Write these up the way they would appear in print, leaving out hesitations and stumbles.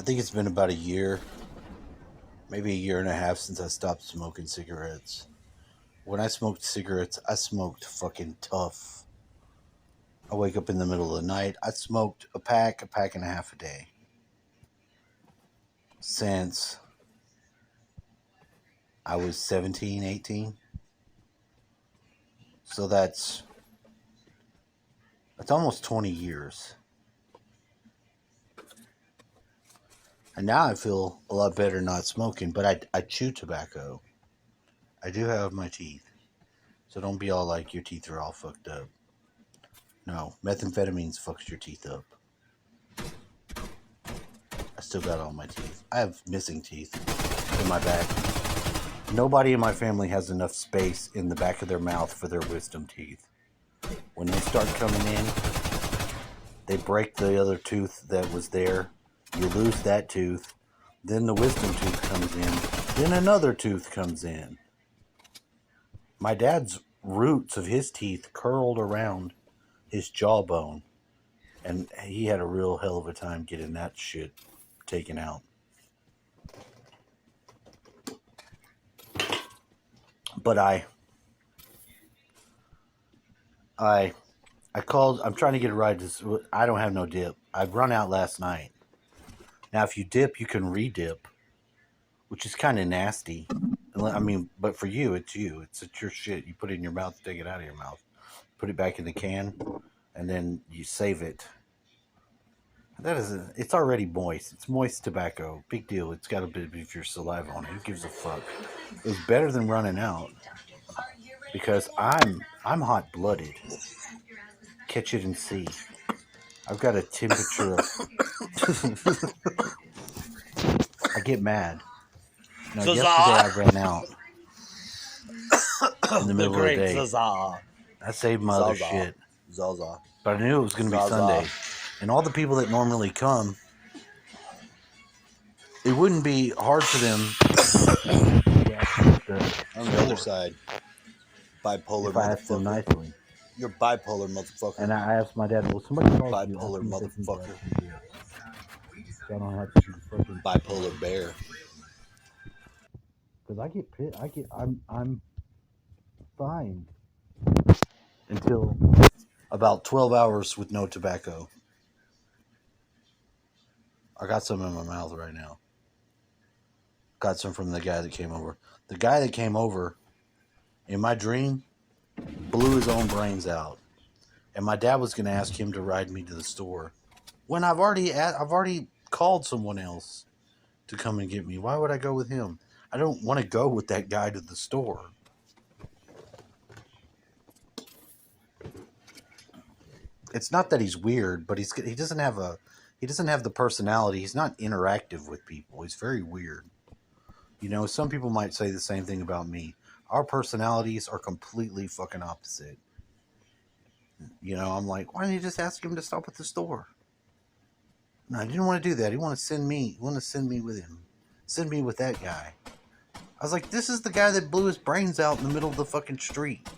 think it's been about a year, maybe a year and a half since I stopped smoking cigarettes. When I smoked cigarettes, I smoked fucking tough. I wake up in the middle of the night. I smoked a pack and a half a day since I was 17, 18. So that's almost 20 years. And now I feel a lot better not smoking, but I chew tobacco. I do have my teeth. So don't be all like your teeth are all fucked up. No, methamphetamines fucks your teeth up. I still got all my teeth. I have missing teeth in my back. Nobody in my family has enough space in the back of their mouth for their wisdom teeth. When they start coming in, they break the other tooth that was there. You lose that tooth. Then the wisdom tooth comes in. Then another tooth comes in. My dad's roots of his teeth curled around his jawbone. And he had a real hell of a time getting that shit taken out. But I called. I'm trying to get a ride. I don't have no dip. I've run out last night. Now, if you dip, you can re-dip, which is kind of nasty. I mean, but for you, it's you. It's your shit. You put it in your mouth, take it out of your mouth, put it back in the can, and then you save it. It's already moist. It's moist tobacco. Big deal. It's got a bit of your saliva on it. Who gives a fuck? It's better than running out because I'm hot blooded. Catch it and see. I've got a temperature of. I get mad. Now, yesterday I ran out in the middle of the day. Zaza. I saved my other shit. Zaza. But I knew it was going to be Sunday. And all the people that normally come, it wouldn't be hard for them. On the other side, bipolar if I asked them motherfucker. nicely. You're bipolar motherfucker. And I asked my dad, well, somebody calls you. Bipolar motherfucker. So I don't have to be fucking Bipolar bear. Because I get pissed. I'm fine until about 12 hours with no tobacco. I got some in my mouth right now. Got some from the guy that came over. The guy that came over in my dream blew his own brains out. And my dad was going to ask him to ride me to the store. When I've already called someone else to come and get me. Why would I go with him? I don't want to go with that guy to the store. It's not that he's weird, but he doesn't have the personality. He's not interactive with people. He's very weird. You know, some people might say the same thing about me. Our personalities are completely fucking opposite. You know, I'm like, why didn't you just ask him to stop at the store? No, I didn't want to do that. He wanted to send me with him. Send me with that guy. I was like, this is the guy that blew his brains out in the middle of the fucking street.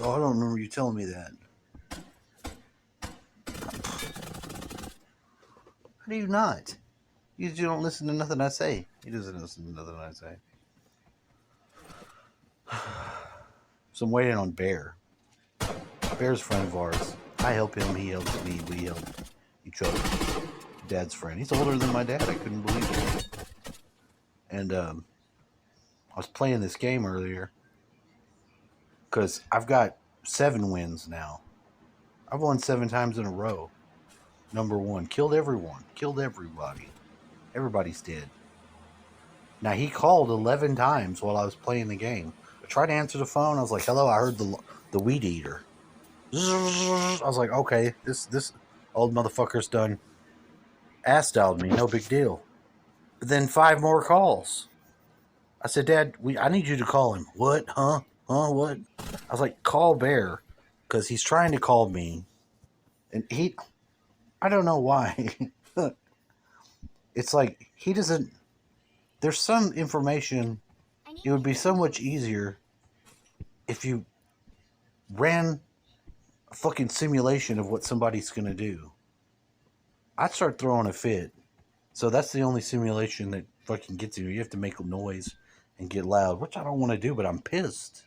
Oh, I don't remember you telling me that. How do you not? You don't listen to nothing I say. He doesn't listen to nothing I say. So I'm waiting on Bear. Bear's a friend of ours. I help him, he helps me, we help each other. Dad's friend. He's older than my dad. I couldn't believe it. And I was playing this game earlier because I've got 7 wins now. I've won 7 times in a row. Number 1. Killed everyone. Killed everybody. Everybody's dead. Now, he called 11 times while I was playing the game. I tried to answer the phone. I was like, hello, I heard the weed eater. I was like, okay, this old motherfucker's done ass-dialed me. No big deal. But then 5 more calls. I said, Dad, I need you to call him. What? Huh? What? I was like, call Bear. Because he's trying to call me. And I don't know why. It's like, he doesn't... There's some information... It would be so much easier if you ran a fucking simulation of what somebody's going to do. I'd start throwing a fit So that's the only simulation that fucking gets you. You have to make a noise and get loud, which I don't want to do, but I'm pissed.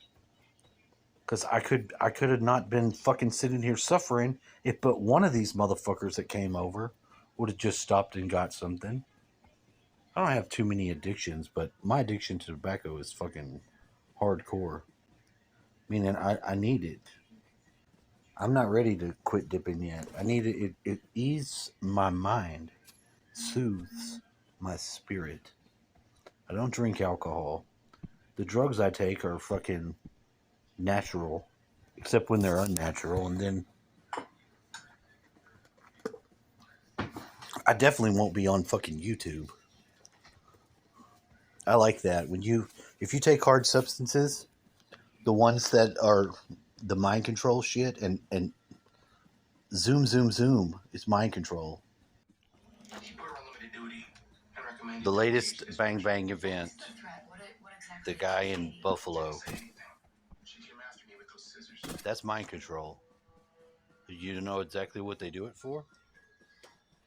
Because I could have not been fucking sitting here suffering if but one of these motherfuckers that came over would have just stopped and got something. I don't have too many addictions, but my addiction to tobacco is fucking hardcore. Meaning I need it. I'm not ready to quit dipping yet. I need it. It eases my mind, soothes my spirit. I don't drink alcohol. The drugs I take are fucking natural, except when they're unnatural, and then I definitely won't be on fucking YouTube. I like that. If you take hard substances, the ones that are the mind control shit, and zoom is mind control. The latest Bang Bang event, the guy in Buffalo, that's mind control. You know exactly what they do it for?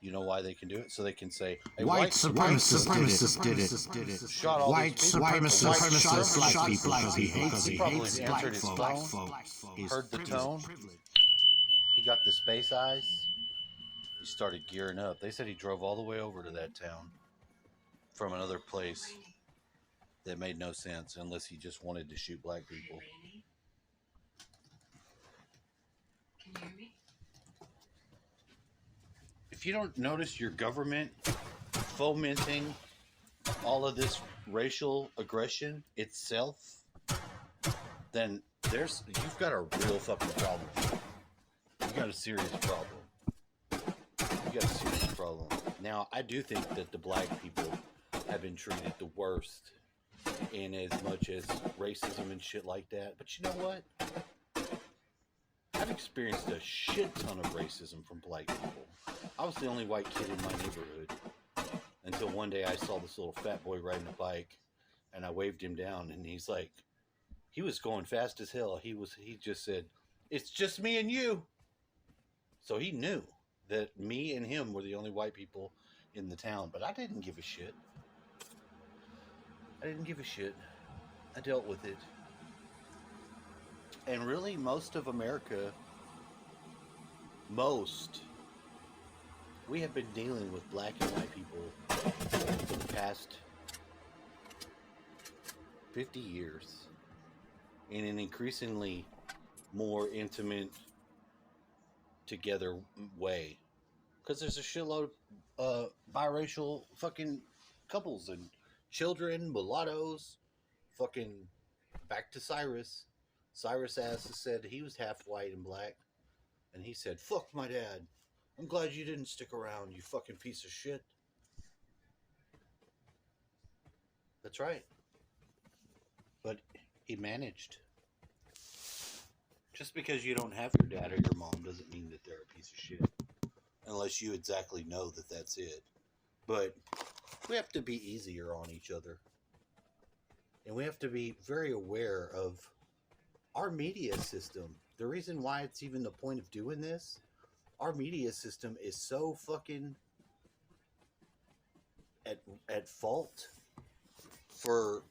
You know why they can do it? So they can say, hey, white supremacists did it. Shot all White these people. supremacists shot people because he He probably hates answered black his folks. phone, heard the tone. He got the space eyes. He started gearing up. They said he drove all the way over to that town from another place that made no sense unless he just wanted to shoot black people. Can you hear me? If you don't notice your government fomenting all of this racial aggression itself, then you've got a real fucking problem. You've got a serious problem. You got a serious problem. Now, I do think that the black people have been treated the worst in as much as racism and shit like that. But you know what? I've experienced a shit ton of racism from black people. I was the only white kid in my neighborhood until one day I saw this little fat boy riding a bike, and I waved him down, and he's like, he was going fast as hell. He just said, "It's just me and you." So he knew that me and him were the only white people in the town, but I didn't give a shit. I dealt with it. And really, most of America, we have been dealing with black and white people for the past 50 years in an increasingly more intimate, together way. Because there's a shitload of biracial fucking couples and children, mulattoes, fucking back to Cyrus. Cyrus ass said he was half white and black, and he said, "Fuck my dad. I'm glad you didn't stick around, you fucking piece of shit." That's right. But he managed. Just because you don't have your dad or your mom doesn't mean that they're a piece of shit. Unless you exactly know that that's it. But we have to be easier on each other. And we have to be very aware of our media system. The reason why it's even the point of doing this, our media system is so fucking at fault for,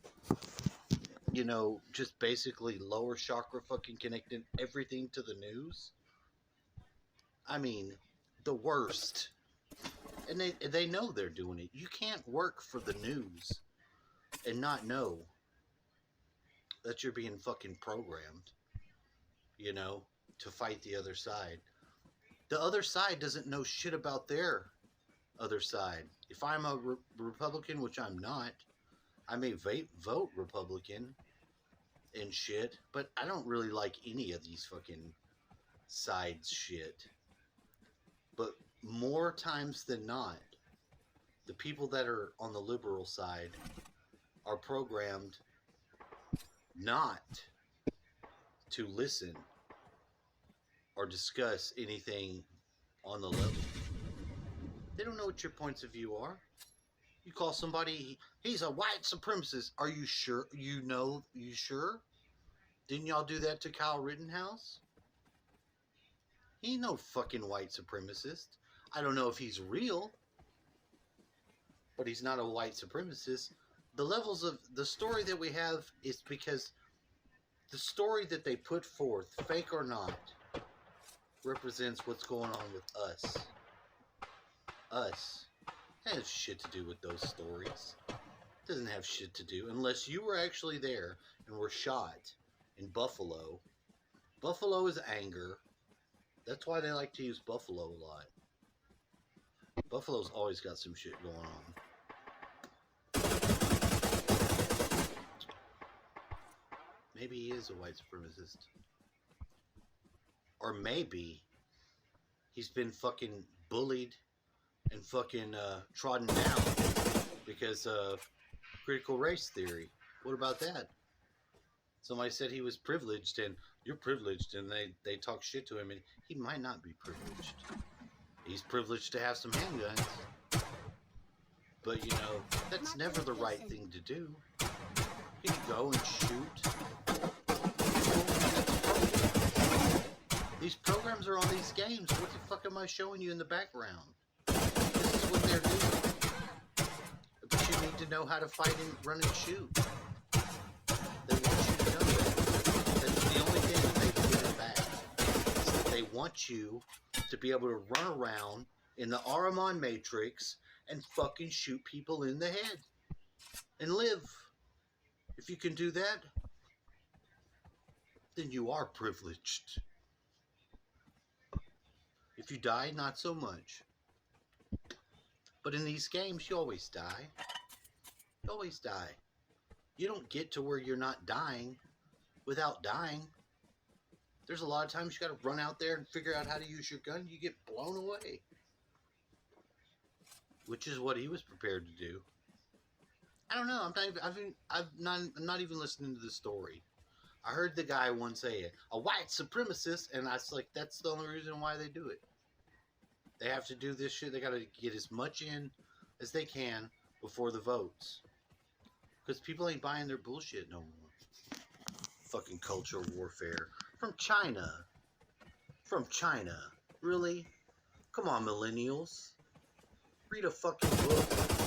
just basically lower chakra fucking connecting everything to the news. I mean, the worst. And they know they're doing it. You can't work for the news and not know that you're being fucking programmed, to fight the other side. The other side doesn't know shit about their other side. If I'm a Republican, which I'm not, I may vote Republican and shit, but I don't really like any of these fucking sides shit. But more times than not, the people that are on the liberal side are programmed not to listen or discuss anything on the level. They don't know what your points of view are. You call somebody, he's a white supremacist. Are you sure? You sure? Didn't y'all do that to Kyle Rittenhouse? He ain't no fucking white supremacist. I don't know if he's real, but he's not a white supremacist. The levels of the story that we have is because the story that they put forth, fake or not, represents what's going on with us. Us. It has shit to do with those stories. It doesn't have shit to do unless you were actually there and were shot in Buffalo. Buffalo is anger. That's why they like to use Buffalo a lot. Buffalo's always got some shit going on. Maybe he is a white supremacist. Or maybe he's been fucking bullied and fucking trodden down because of critical race theory. What about that? Somebody said he was privileged, and you're privileged, and they talk shit to him, and he might not be privileged. He's privileged to have some handguns. But, you know, that's never the right thing to do. You can go and shoot. These programs are on these games. What the fuck am I showing you in the background? This is what they're doing. But you need to know how to fight and run and shoot. They want you to know that. That's the only thing that they can get it back. Is that they want you to be able to run around in the Ahriman Matrix and fucking shoot people in the head. And live. If you can do that, then you are privileged. If you die, not so much. But in these games, you always die. You always die. You don't get to where you're not dying without dying. There's a lot of times you got to run out there and figure out how to use your gun. You get blown away. Which is what he was prepared to do. I don't know. I'm not even listening to the story. I heard the guy once say it, a white supremacist, and I was like, that's the only reason why they do it. They have to do this shit. They got to get as much in as they can before the votes. Because people ain't buying their bullshit no more. Fucking culture warfare. From China. From China. Really? Come on, millennials. Read a fucking book.